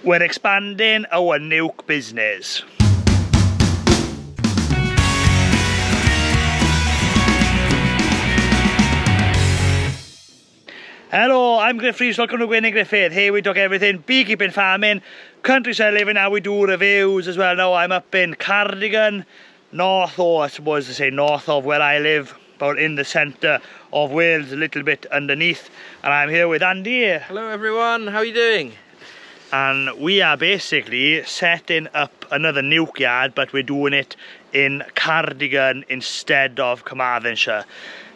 We're expanding our nuke business. Hello, I'm Griff Rees, welcome to Winning Griffith. Here we talk everything beekeeping, farming, countryside living. Now we do reviews as well. Now I'm up in Cardigan, north, or I suppose to say north of where I live, about in the centre of Wales, a little bit underneath. And I'm here with Andy. Hello everyone, how are you doing? And we are basically setting up another nuke yard, but we're doing it in Cardigan instead of Carmarthenshire.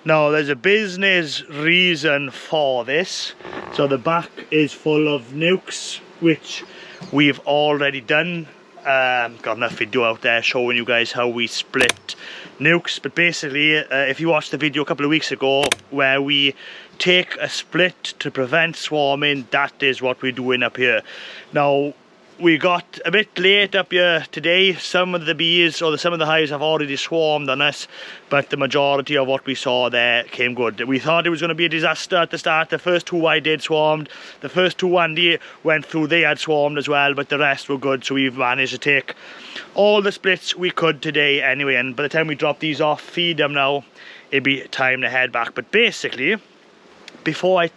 Now there's a business reason for this. So the back is full of nukes, which we've already done. Got enough video out there showing you guys how we split nukes. But basically, if you watched the video a couple of weeks ago where we take a split to prevent swarming, that is what we're doing up here. Now, we got a bit late up here today. Some of the bees or some of the hives have already swarmed on us, but the majority of what we saw there came good. We thought it was going to be a disaster at the start. The first two I did swarmed. The first two Andy went through, they had swarmed as well, but the rest were good. So we've managed to take all the splits we could today anyway. And by the time we drop these off, feed them now, it'd be time to head back. But basically, before I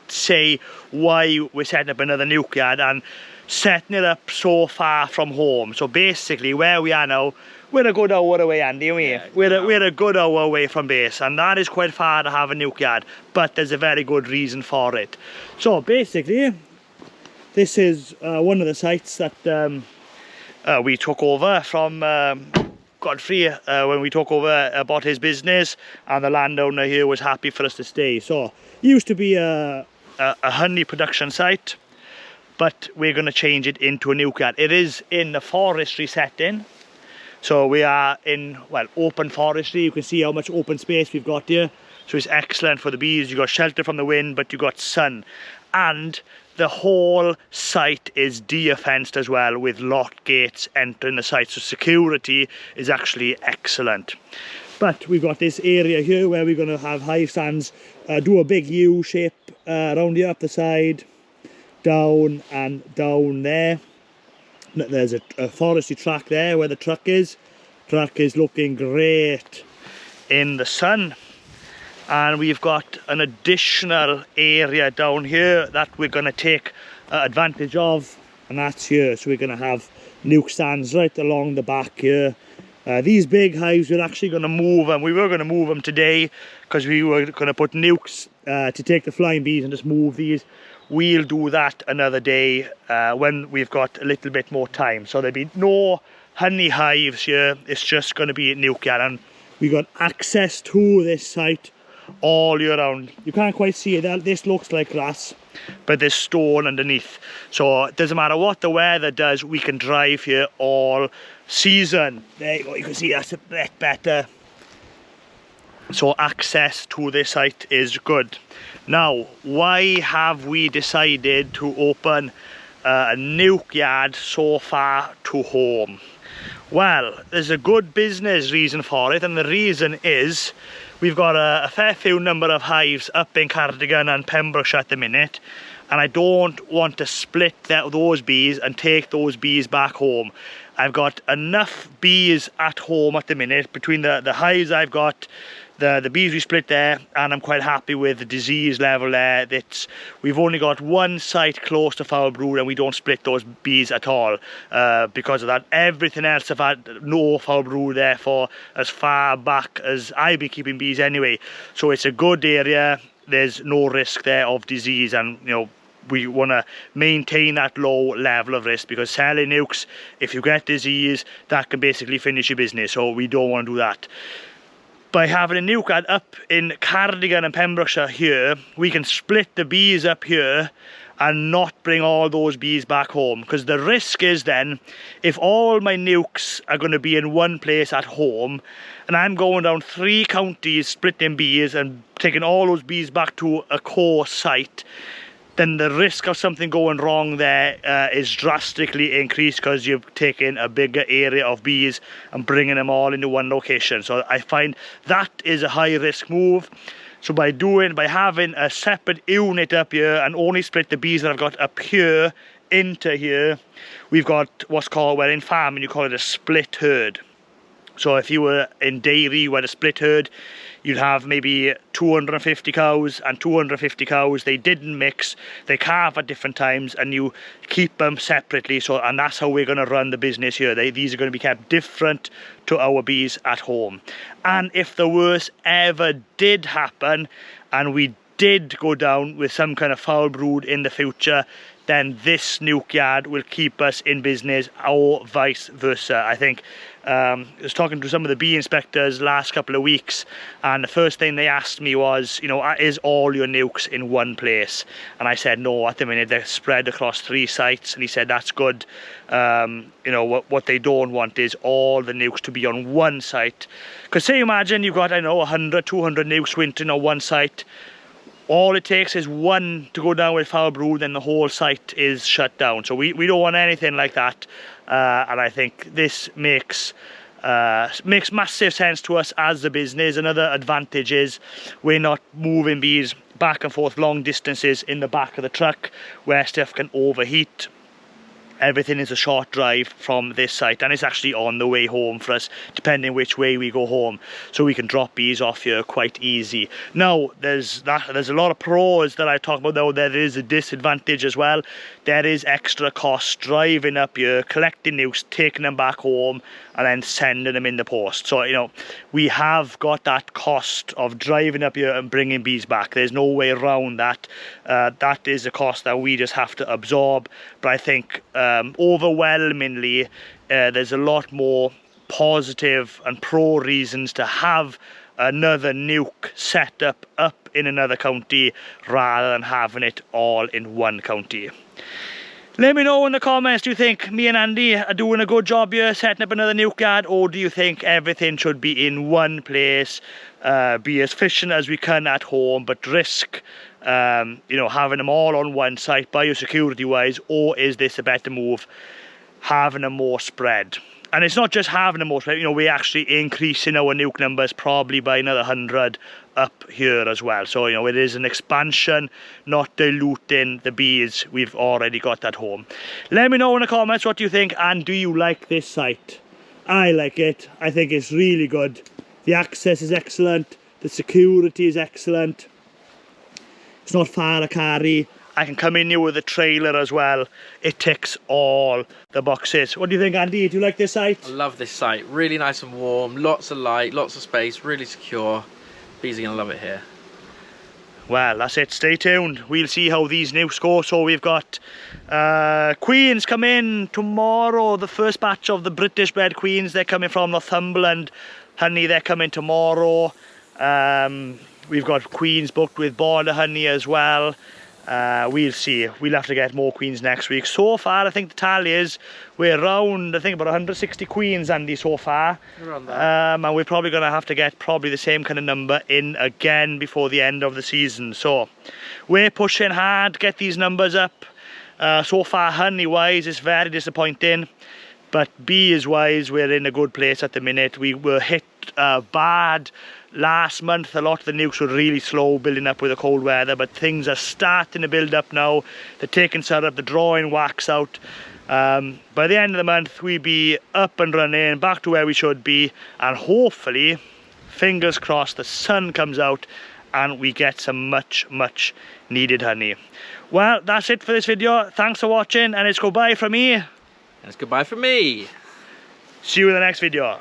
say why we're setting up another nuke yard and setting it up so far from home. So basically where we are now, we're a good hour away, Andy, aren't we? Yeah, we're a good hour away from base, and that is quite far to have a nuke yard, but there's a very good reason for it. So basically, this is one of the sites that we took over from Godfrey when we took over, bought his business, and the landowner here was happy for us to stay. So it used to be a honey production site, but we're going to change it into a nuke yard. It is in the forestry setting, so we are in, well, open forestry. You can see how much open space we've got here, so it's excellent for the bees. You've got shelter from the wind, but you've got sun, and the whole site is deer fenced as well, with lock gates entering the site, so security is actually excellent. But we've got this area here where we're going to have hive stands, do a big U shape around here up the side, down and down there. There's a forestry track there where the truck is. Truck is looking great in the sun. And we've got an additional area down here that we're going to take advantage of, and that's here. So we're going to have nuke stands right along the back here. These big hives, we're actually going to move them. We were going to move them today because we were going to put nukes to take the flying bees and just move these. We'll do that another day when we've got a little bit more time. So there'll be no honey hives here. It's just going to be a nuke yard, and we got access to this site all year round. You can't quite see it. This looks like grass, but there's stone underneath. So it doesn't matter what the weather does, we can drive here all season. There you go. You can see that's a bit better. So access to this site is good. Now, why have we decided to open a nuke yard so far to home? Well, there's a good business reason for it, and the reason is we've got a fair few number of hives up in Cardigan and Pembrokeshire at the minute, and I don't want to split those bees and take those bees back home. I've got enough bees at home at the minute between the hives I've got, the bees we split there, and I'm quite happy with the disease level there. We've only got one site close to foul brood, and we don't split those bees at all because of that. Everything else I've had no foul brood there for as far back as I've been keeping bees anyway. So it's a good area. There's no risk there of disease, and you know, we want to maintain that low level of risk, because selling nukes, if you get disease, that can basically finish your business. So we don't want to do that. By having a nuke yard up in Cardigan and Pembrokeshire here, we can split the bees up here and not bring all those bees back home. Because the risk is then, if all my nukes are going to be in one place at home, and I'm going down 3 counties splitting bees and taking all those bees back to a core site, then the risk of something going wrong there is drastically increased, because you're taking a bigger area of bees and bringing them all into one location. So I find that is a high risk move. So by having a separate unit up here and only split the bees that I've got up here into here, we've got what's called, well, in farming you call it a split herd. So if you were in dairy, you had a split herd, you'd have maybe 250 cows and 250 cows. They didn't mix, they calve at different times, and you keep them separately. So, and that's how we're going to run the business here. These are going to be kept different to our bees at home. And if the worst ever did happen and we did go down with some kind of foul brood in the future, then this nuke yard will keep us in business, or vice versa. I think I was talking to some of the bee inspectors last couple of weeks, and the first thing they asked me was, you know, is all your nukes in one place? And I said no, at the minute they're spread across 3 sites. And he said that's good. You know, what they don't want is all the nukes to be on one site, because say imagine you've got, I don't know, 100, 200 nukes wintering on one site. All it takes is one to go down with foul brood, then the whole site is shut down. So we don't want anything like that. And I think this makes massive sense to us as a business. Another advantage is we're not moving bees back and forth long distances in the back of the truck where stuff can overheat. Everything is a short drive from this site, and it's actually on the way home for us, depending which way we go home. So we can drop bees off here quite easy. Now, there's a lot of pros that I talk about, though there is a disadvantage as well. There is extra cost driving up here, collecting nukes, taking them back home, and then sending them in the post. So, you know, we have got that cost of driving up here and bringing bees back. There's no way around that. That is a cost that we just have to absorb. But I think overwhelmingly there's a lot more positive and pro reasons to have another nuke set up in another county rather than having it all in one county. Let me know in the comments, do you think me and Andy are doing a good job here setting up another nuke yard, or do you think everything should be in one place, be as efficient as we can at home, but risk you know, having them all on one site biosecurity wise, or is this a better move, having them more spread? And it's not just having them more spread, you know, we're actually increasing our nuke numbers probably by another 100 up here as well. So, you know, it is an expansion, not diluting the bees we've already got at home. Let me know in the comments what you think, and do you like this site? I like it. I think it's really good. The access is excellent, the security is excellent. It's not far a carry. I can come in here with a trailer as well. It ticks all the boxes. What do you think, Andy? Do you like this site? I love this site. Really nice and warm, lots of light, lots of space, really secure. Bees are gonna love it here. Well, that's it. Stay tuned. We'll see how these nukes go. So we've got queens come in tomorrow. The first batch of the British bred queens, they're coming from Northumberland. Honey, they're coming tomorrow. We've got queens booked with border honey as well. We'll see. We'll have to get more queens next week. So far, I think the tally is we're around, I think, about 160 queens, Andy, so far. Around that. And we're probably going to have to get probably the same kind of number in again before the end of the season. So we're pushing hard, get these numbers up. So far, honey-wise, it's very disappointing. But bees-wise, we're in a good place at the minute. We were hit bad last month. A lot of the nukes were really slow building up with the cold weather, but things are starting to build up now. They're taking syrup, they're drawing wax out. By the end of the month, we'll be up and running, back to where we should be, and hopefully, fingers crossed, the sun comes out and we get some much needed honey. Well, that's it for this video. Thanks for watching, and it's goodbye from me. And it's goodbye from me. See you in the next video.